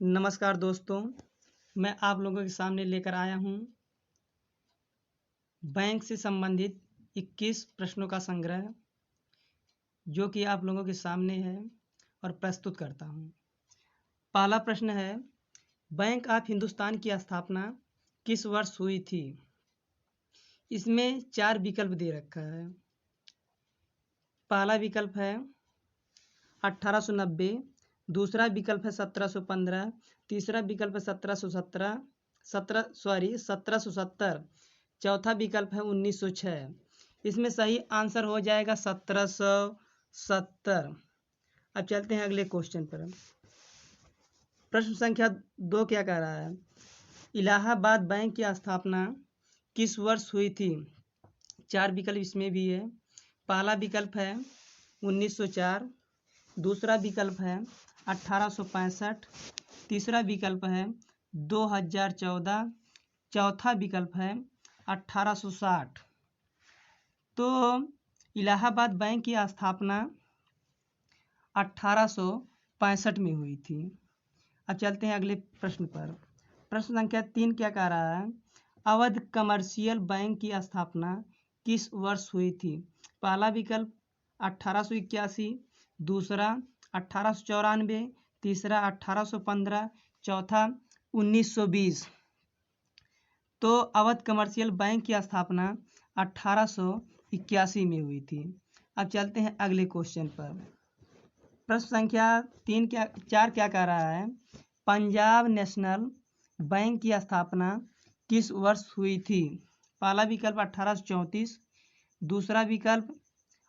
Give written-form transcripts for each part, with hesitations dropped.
नमस्कार दोस्तों, मैं आप लोगों के सामने लेकर आया हूँ बैंक से संबंधित 21 प्रश्नों का संग्रह, जो कि आप लोगों के सामने है और प्रस्तुत करता हूँ। पहला प्रश्न है, बैंक ऑफ हिंदुस्तान की स्थापना किस वर्ष हुई थी? इसमें 4 विकल्प दे रखा है। पहला विकल्प है 1890, दूसरा विकल्प है 1715, तीसरा विकल्प है 1770, चौथा विकल्प है 1906। इसमें सही आंसर हो जाएगा 1770। अब चलते हैं अगले क्वेश्चन पर। प्रश्न संख्या 2 क्या कह रहा है? इलाहाबाद बैंक की स्थापना किस वर्ष हुई थी? 4 विकल्प इसमें भी है। पहला विकल्प है 1904, दूसरा विकल्प है 1865, तीसरा विकल्प है 2014, चौथा विकल्प है 1860। तो इलाहाबाद बैंक की स्थापना 1865 में हुई थी। अब चलते हैं अगले प्रश्न पर। प्रश्न संख्या 3 क्या कह रहा है? अवध कमर्शियल बैंक की स्थापना किस वर्ष हुई थी? पहला विकल्प 1881, दूसरा 1894, तीसरा 1815, चौथा 1920। तो अवध कमर्शियल बैंक की स्थापना 1881 में हुई थी। अब चलते हैं अगले क्वेश्चन पर। प्रश्न संख्या 4 क्या कह रहा है? पंजाब नेशनल बैंक की स्थापना किस वर्ष हुई थी? पहला विकल्प 1834, दूसरा विकल्प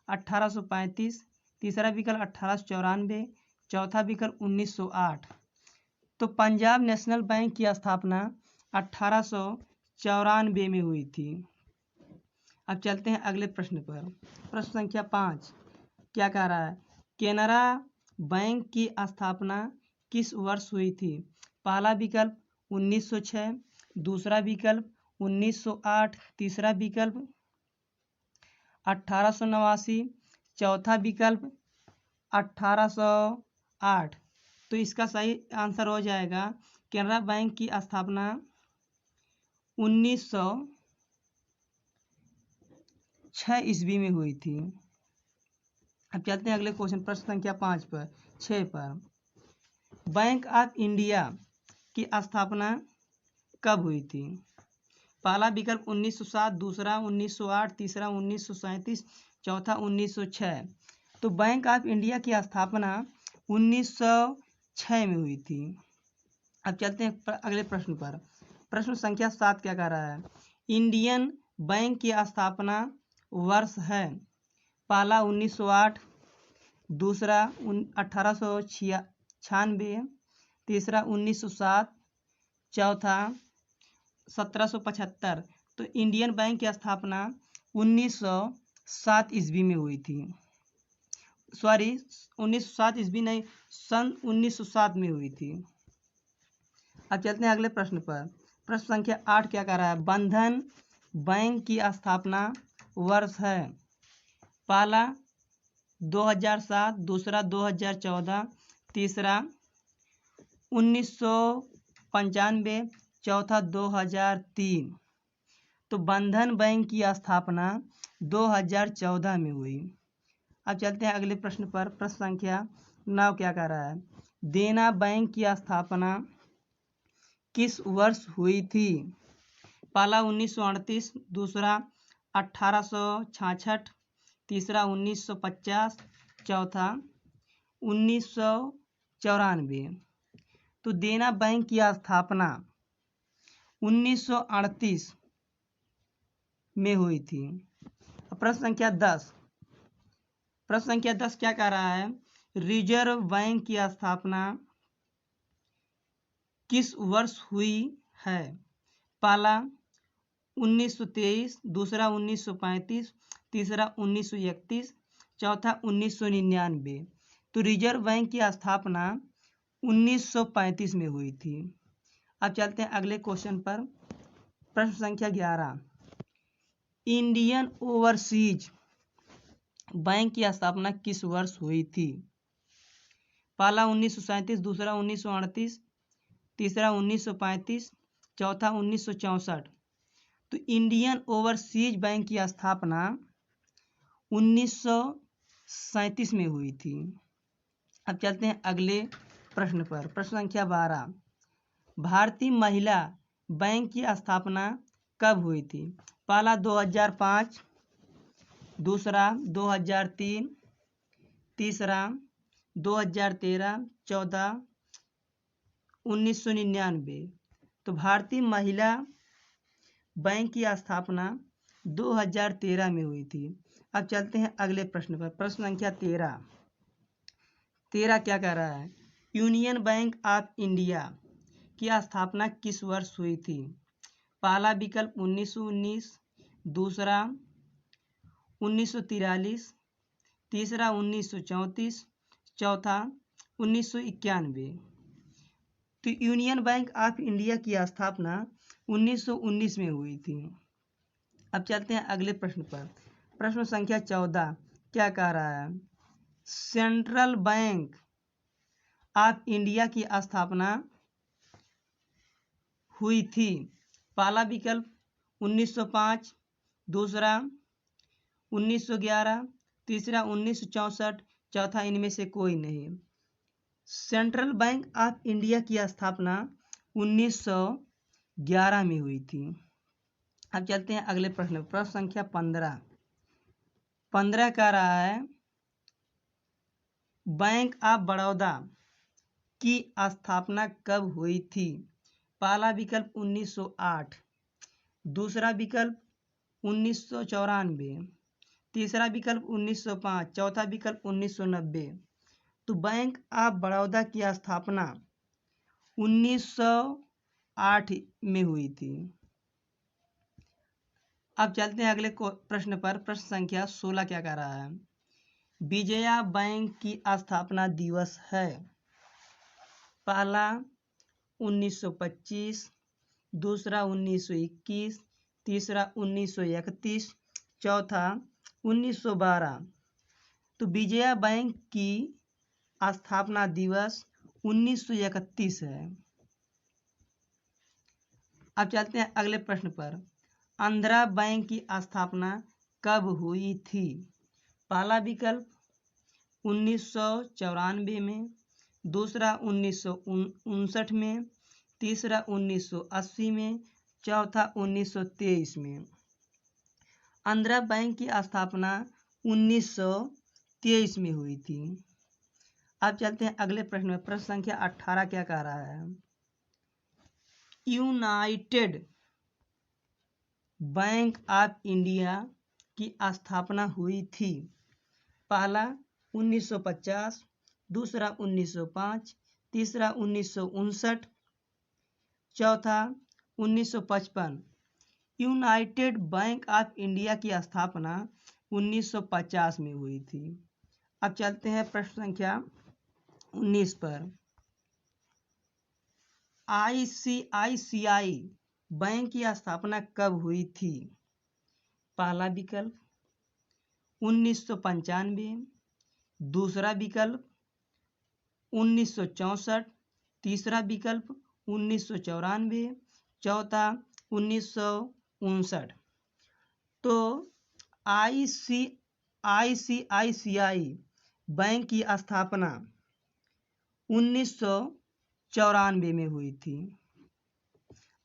1835, तीसरा विकल्प 1894, चौथा विकल्प 1908। तो पंजाब नेशनल बैंक की स्थापना 1894 में हुई थी। अब चलते हैं अगले प्रश्न पर। प्रश्न संख्या 5 क्या कह रहा है? केनरा बैंक की स्थापना किस वर्ष हुई थी? पहला विकल्प 1906, दूसरा विकल्प 1908, तीसरा विकल्प 1889, चौथा विकल्प 1808। तो इसका सही आंसर हो जाएगा केनरा बैंक की स्थापना 1906 ईस्वी में हुई थी। अब चलते हैं अगले क्वेश्चन, प्रश्न संख्या 6 पर। बैंक ऑफ इंडिया की स्थापना कब हुई थी? पहला विकल्प 1907, दूसरा 1908, तीसरा 1937, चौथा 1906। तो बैंक ऑफ इंडिया की स्थापना 1906 में हुई थी। अब चलते हैं अगले प्रश्न पर। प्रश्न संख्या 7 क्या कह रहा है? इंडियन बैंक की स्थापना वर्ष है। पहला 1908, दूसरा 1896, तीसरा 1907, चौथा 1775। तो इंडियन बैंक की स्थापना 1907 ईस्वी में हुई थी। 1907 ईस्वी नहीं, सन 1907 में हुई थी। अब चलते हैं अगले प्रश्न पर। प्रश्न संख्या 8 क्या कह रहा है? बंधन बैंक की स्थापना वर्ष है। पहला 2007, दूसरा 2014, तीसरा 1995, चौथा 2003। तो बंधन बैंक की स्थापना 2014 में हुई। अब चलते हैं अगले प्रश्न पर। प्रश्न संख्या 9 क्या कह रहा है? देना बैंक की स्थापना किस वर्ष हुई थी? पहला 1938, दूसरा 1866, तीसरा 1950, चौथा 1994। तो देना बैंक की स्थापना 1938 में हुई थी। प्रश्न संख्या 10 क्या कह रहा है? रिजर्व बैंक की स्थापना किस वर्ष हुई है? पहला 1923, दूसरा 1935, तीसरा 1931, चौथा 1999। तो रिजर्व बैंक की स्थापना 1935 में हुई थी। अब चलते हैं अगले क्वेश्चन पर। प्रश्न संख्या 11, इंडियन ओवरसीज बैंक की स्थापना किस वर्ष हुई थी? पहला 1937, दूसरा 1938, तीसरा 1935, चौथा 1964। तो इंडियन ओवरसीज बैंक की स्थापना 1937 में हुई थी। अब चलते हैं अगले प्रश्न पर। प्रश्न संख्या 12, भारतीय महिला बैंक की स्थापना कब हुई थी? पहला 2005, दूसरा 2003, तीसरा 2013, चौथा 1999। तो भारतीय महिला बैंक की स्थापना 2013 में हुई थी। अब चलते हैं अगले प्रश्न पर। प्रश्न संख्या 13 क्या कह रहा है? यूनियन बैंक ऑफ इंडिया की स्थापना किस वर्ष हुई थी? पहला विकल्प 1919, दूसरा 1943, तीसरा 1934, चौथा 1991। तो यूनियन बैंक ऑफ इंडिया की स्थापना 1919 में हुई थी। अब चलते हैं अगले प्रश्न पर। प्रश्न संख्या 14 क्या कह रहा है? सेंट्रल बैंक ऑफ इंडिया की स्थापना हुई थी। पहला विकल्प 1905, दूसरा 1911, तीसरा 1964, चौथा इनमें से कोई नहीं। सेंट्रल बैंक ऑफ इंडिया की स्थापना 1911 में हुई थी। अब चलते हैं अगले प्रश्न। प्रश्न संख्या 15 कह रहा है बैंक ऑफ बड़ौदा की स्थापना कब हुई थी? पहला विकल्प 1908, दूसरा विकल्प 1994, तीसरा विकल्प 1905, चौथा विकल्प 1990। तो बैंक ऑफ बड़ौदा की स्थापना 1908 में हुई थी। अब चलते हैं अगले प्रश्न पर। प्रश्न संख्या 16 क्या कह रहा है? विजया बैंक की स्थापना दिवस है। पहला 1925, दूसरा 1921, तीसरा 1931, चौथा 1912। तो विजया बैंक की स्थापना दिवस 1931 है। अब चलते हैं अगले प्रश्न पर। आंध्रा बैंक की स्थापना कब हुई थी? पहला विकल्प 1994 में, दूसरा 1959 में, तीसरा 1980 में, चौथा 1923 में। आंध्रा बैंक की स्थापना 1923 में हुई थी। अब चलते हैं अगले प्रश्न में। प्रश्न संख्या 18 क्या कह रहा है? यूनाइटेड बैंक ऑफ इंडिया की स्थापना हुई थी। पहला 1950, दूसरा 1905, तीसरा 1959, चौथा 1955। यूनाइटेड बैंक ऑफ इंडिया की स्थापना 1950 में हुई थी। अब चलते हैं प्रश्न संख्या 19 पर। आईसीआईसीआई बैंक की स्थापना कब हुई थी? पहला विकल्प 1995, दूसरा विकल्प 1964, तीसरा विकल्प 1994, चौथा 1959। तो आईसीआईसीआई बैंक की स्थापना 1994 में हुई थी।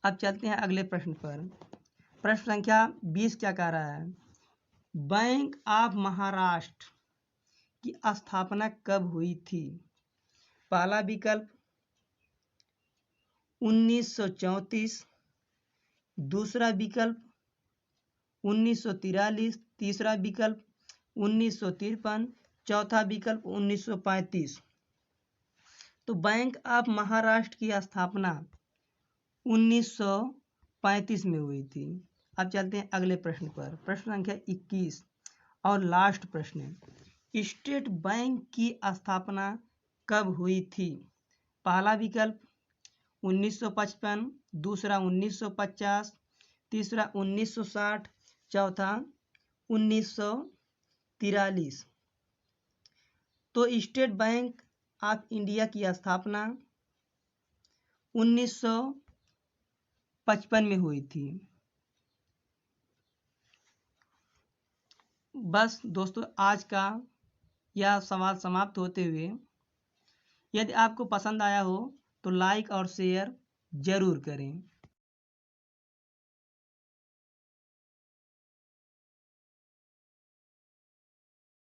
अब चलते हैं अगले प्रश्न पर। प्रश्न संख्या 20 क्या कह रहा है? बैंक ऑफ महाराष्ट्र की स्थापना कब हुई थी? पहला विकल्प 1934, दूसरा विकल्प 1943, तीसरा विकल्प 1953, चौथा विकल्प 1935। तो बैंक ऑफ महाराष्ट्र की स्थापना 1935 में हुई थी। अब चलते हैं अगले प्रश्न पर। प्रश्न संख्या 21 और लास्ट प्रश्न है। स्टेट बैंक की स्थापना कब हुई थी? पहला विकल्प 1955, दूसरा 1950, तीसरा 1960, चौथा 1943। तो स्टेट बैंक ऑफ इंडिया की स्थापना 1955 में हुई थी। बस दोस्तों, आज का यह सवाल समाप्त होते हुए, यदि आपको पसंद आया हो तो लाइक और शेयर जरूर करें।